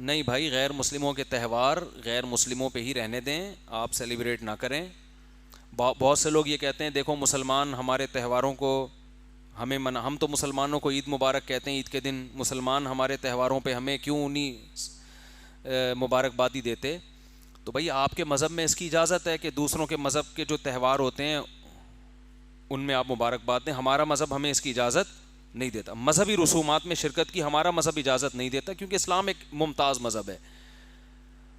نہیں بھائی، غیر مسلموں کے تہوار غیر مسلموں پہ ہی رہنے دیں، آپ سیلیبریٹ نہ کریں. بہت سے لوگ یہ کہتے ہیں دیکھو مسلمان ہمارے تہواروں کو ہم تو مسلمانوں کو عید مبارک کہتے ہیں، عید کے دن مسلمان ہمارے تہواروں پہ ہمیں کیوں نہیں مبارکبادی دیتے. تو بھائی آپ کے مذہب میں اس کی اجازت ہے کہ دوسروں کے مذہب کے جو تہوار ہوتے ہیں ان میں آپ مبارکباد دیں. ہمارا مذہب ہمیں اس کی اجازت نہیں دیتا. مذہبی رسومات میں شرکت کی ہمارا مذہب اجازت نہیں دیتا، کیونکہ اسلام ایک ممتاز مذہب ہے.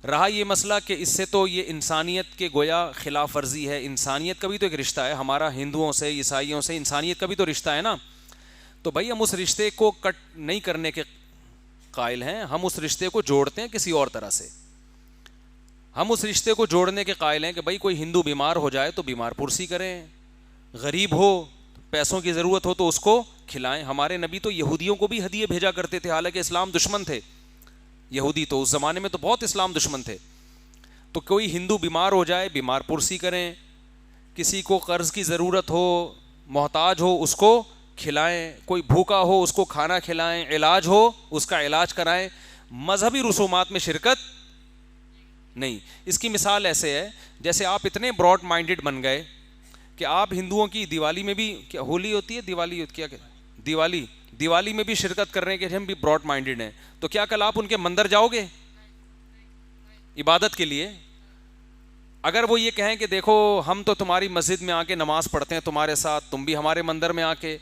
رہا یہ مسئلہ کہ اس سے تو یہ انسانیت کے گویا خلاف ورزی ہے. انسانیت کا بھی تو ایک رشتہ ہے ہمارا، ہندوؤں سے عیسائیوں سے انسانیت کا بھی تو رشتہ ہے نا. تو بھائی ہم اس رشتے کو کٹ نہیں کرنے کے قائل ہیں، ہم اس رشتے کو جوڑتے ہیں کسی اور طرح سے. ہم اس رشتے کو جوڑنے کے قائل ہیں کہ بھائی کوئی ہندو بیمار ہو جائے تو بیمار پرسی کریں، غریب ہو پیسوں کی ضرورت ہو تو اس کو کھلائیں. ہمارے نبی تو یہودیوں کو بھی ہدیے بھیجا کرتے تھے، حالانکہ اسلام دشمن تھے یہودی، تو اس زمانے میں تو بہت اسلام دشمن تھے. تو کوئی ہندو بیمار ہو جائے بیمار پرسی کریں، کسی کو قرض کی ضرورت ہو محتاج ہو اس کو کھلائیں، کوئی بھوکا ہو اس کو کھانا کھلائیں، علاج ہو اس کا علاج کرائیں. مذہبی رسومات میں شرکت نہیں. اس کی مثال ایسے ہے جیسے آپ اتنے براڈ مائنڈڈ بن گئے کہ آپ ہندوؤں کی دیوالی میں بھی، کیا ہولی ہوتی ہے دیوالی، کیا دیوالی میں بھی شرکت کر رہے ہیں کہ ہم بھی براڈ مائنڈڈ ہیں. تو کیا کل آپ ان کے مندر جاؤ گے عبادت کے لیے؟ اگر وہ یہ کہیں کہ دیکھو ہم تو تمہاری مسجد میں آ کے نماز پڑھتے ہیں تمہارے ساتھ، تم بھی ہمارے مندر میں آ کے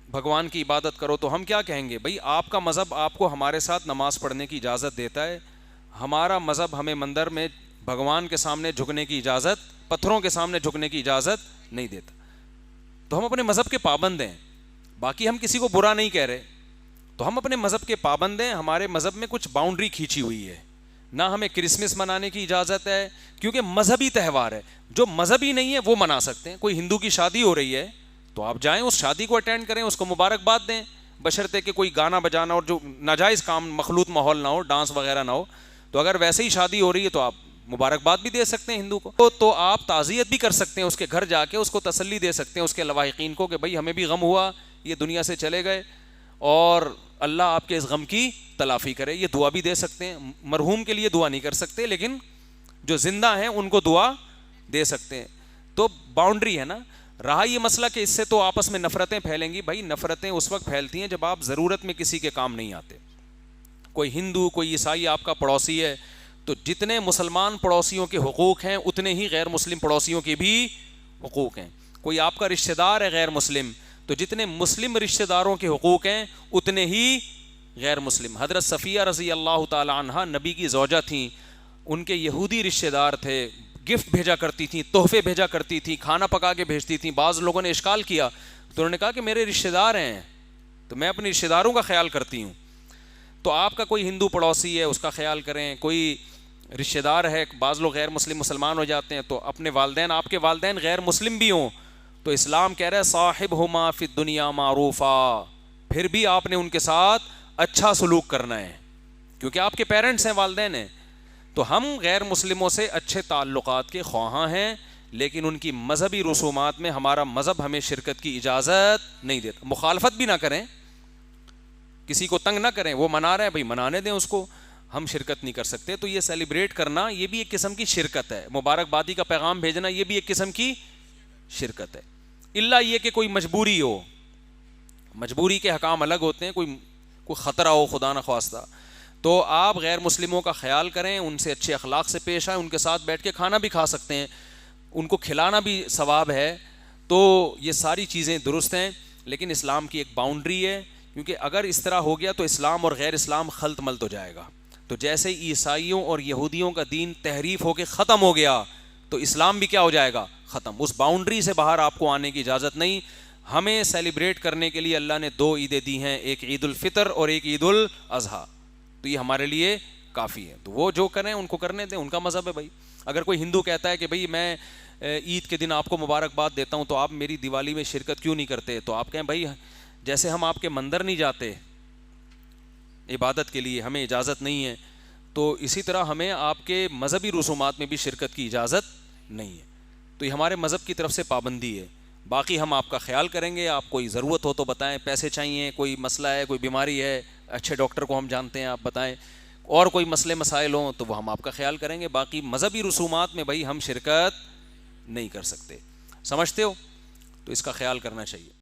بھگوان کی عبادت کرو، تو ہم کیا کہیں گے؟ بھائی آپ کا مذہب آپ کو ہمارے ساتھ نماز پڑھنے کی اجازت دیتا ہے، ہمارا مذہب ہمیں مندر میں بھگوان کے سامنے جھکنے کی اجازت، پتھروں کے سامنے جھکنے کی اجازت نہیں دیتا. تو ہم اپنے مذہب کے پابند ہیں، باقی ہم کسی کو برا نہیں کہہ رہے. تو ہم اپنے مذہب کے پابند ہیں. ہمارے مذہب میں کچھ باؤنڈری کھینچی ہوئی ہے. نہ ہمیں کرسمس منانے کی اجازت ہے کیونکہ مذہبی تہوار ہے. جو مذہبی نہیں ہے وہ منا سکتے ہیں. کوئی ہندو کی شادی ہو رہی ہے تو آپ جائیں اس شادی کو اٹینڈ کریں، اس کو مبارکباد دیں، بشرطے کہ کوئی گانا بجانا اور جو ناجائز کام مخلوط ماحول نہ ہو، ڈانس وغیرہ نہ ہو. تو اگر ویسے ہی شادی ہو رہی ہے تو آپ مبارکباد بھی دے سکتے ہیں ہندو کو. تو آپ تعزیت بھی کر سکتے ہیں، اس کے گھر جا کے اس کو تسلی دے سکتے ہیں، اس کے لواحقین کو، کہ بھائی ہمیں بھی غم ہوا، یہ دنیا سے چلے گئے اور اللہ آپ کے اس غم کی تلافی کرے. یہ دعا بھی دے سکتے ہیں. مرحوم کے لیے دعا نہیں کر سکتے لیکن جو زندہ ہیں ان کو دعا دے سکتے ہیں. تو باؤنڈری ہے نا. رہا یہ مسئلہ کہ اس سے تو آپس میں نفرتیں پھیلیں گی. بھائی نفرتیں اس وقت پھیلتی ہیں جب آپ ضرورت میں کسی کے کام نہیں آتے. کوئی ہندو کوئی عیسائی آپ کا پڑوسی ہے تو جتنے مسلمان پڑوسیوں کے حقوق ہیں اتنے ہی غیر مسلم پڑوسیوں کے بھی حقوق ہیں. کوئی آپ کا رشتہ دار ہے غیر مسلم تو جتنے مسلم رشتہ داروں کے حقوق ہیں اتنے ہی غیر مسلم. حضرت صفیہ رضی اللہ تعالی عنہا نبی کی زوجہ تھیں، ان کے یہودی رشتہ دار تھے، گفٹ بھیجا کرتی تھیں، تحفے بھیجا کرتی تھیں، کھانا پکا کے بھیجتی تھیں. بعض لوگوں نے اشکال کیا تو انہوں نے کہا کہ میرے رشتہ دار ہیں تو میں اپنے رشتہ داروں کا خیال کرتی ہوں. تو آپ کا کوئی ہندو پڑوسی ہے اس کا خیال کریں. کوئی رشتہ دار ہے، بعض لوگ غیر مسلم مسلمان ہو جاتے ہیں تو اپنے والدین، آپ کے والدین غیر مسلم بھی ہوں تو اسلام کہہ رہا ہے صاحبہما فی الدنیا معروفا، پھر بھی آپ نے ان کے ساتھ اچھا سلوک کرنا ہے کیونکہ آپ کے پیرنٹس ہیں، والدین ہیں. تو ہم غیر مسلموں سے اچھے تعلقات کے خواہاں ہیں لیکن ان کی مذہبی رسومات میں ہمارا مذہب ہمیں شرکت کی اجازت نہیں دیتا. مخالفت بھی نہ کریں، کسی کو تنگ نہ کریں، وہ منا رہے ہیں بھائی منانے دیں اس کو، ہم شرکت نہیں کر سکتے. تو یہ سیلیبریٹ کرنا یہ بھی ایک قسم کی شرکت ہے. مبارکبادی کا پیغام بھیجنا یہ بھی ایک قسم کی شرکت ہے. اللہ یہ کہ کوئی مجبوری ہو، مجبوری کے حکام الگ ہوتے ہیں. کوئی خطرہ ہو خدا نخواستہ تو آپ غیر مسلموں کا خیال کریں، ان سے اچھے اخلاق سے پیش آئیں، ان کے ساتھ بیٹھ کے کھانا بھی کھا سکتے ہیں، ان کو کھلانا بھی ثواب ہے. تو یہ ساری چیزیں درست ہیں لیکن اسلام کی ایک باؤنڈری ہے کیونکہ اگر اس طرح ہو گیا تو اسلام اور غیر اسلام خلط ملط ہو جائے گا. تو جیسے عیسائیوں اور یہودیوں کا دین تحریف ہو کے ختم ہو گیا تو اسلام بھی کیا ہو جائے گا؟ ختم. اس باؤنڈری سے باہر آپ کو آنے کی اجازت نہیں. ہمیں سیلیبریٹ کرنے کے لیے اللہ نے 2 عیدیں دی ہیں، ایک عید الفطر اور ایک عید الاضحیٰ. تو یہ ہمارے لیے کافی ہے. تو وہ جو کریں ان کو کرنے دیں، ان کا مذہب ہے. بھائی اگر کوئی ہندو کہتا ہے کہ بھائی میں عید کے دن آپ کو مبارکباد دیتا ہوں تو آپ میری دیوالی میں شرکت کیوں نہیں کرتے؟ تو آپ کہیں بھائی جیسے ہم آپ کے مندر نہیں جاتے عبادت کے لیے، ہمیں اجازت نہیں ہے، تو اسی طرح ہمیں آپ کے مذہبی رسومات میں بھی شرکت کی اجازت نہیں ہے. تو یہ ہمارے مذہب کی طرف سے پابندی ہے. باقی ہم آپ کا خیال کریں گے، آپ کوئی ضرورت ہو تو بتائیں، پیسے چاہیے، کوئی مسئلہ ہے، کوئی بیماری ہے، اچھے ڈاکٹر کو ہم جانتے ہیں، آپ بتائیں، اور کوئی مسئلے مسائل ہوں تو وہ ہم آپ کا خیال کریں گے، باقی مذہبی رسومات میں بھائی ہم شرکت نہیں کر سکتے، سمجھتے ہو؟ تو اس کا خیال کرنا چاہیے.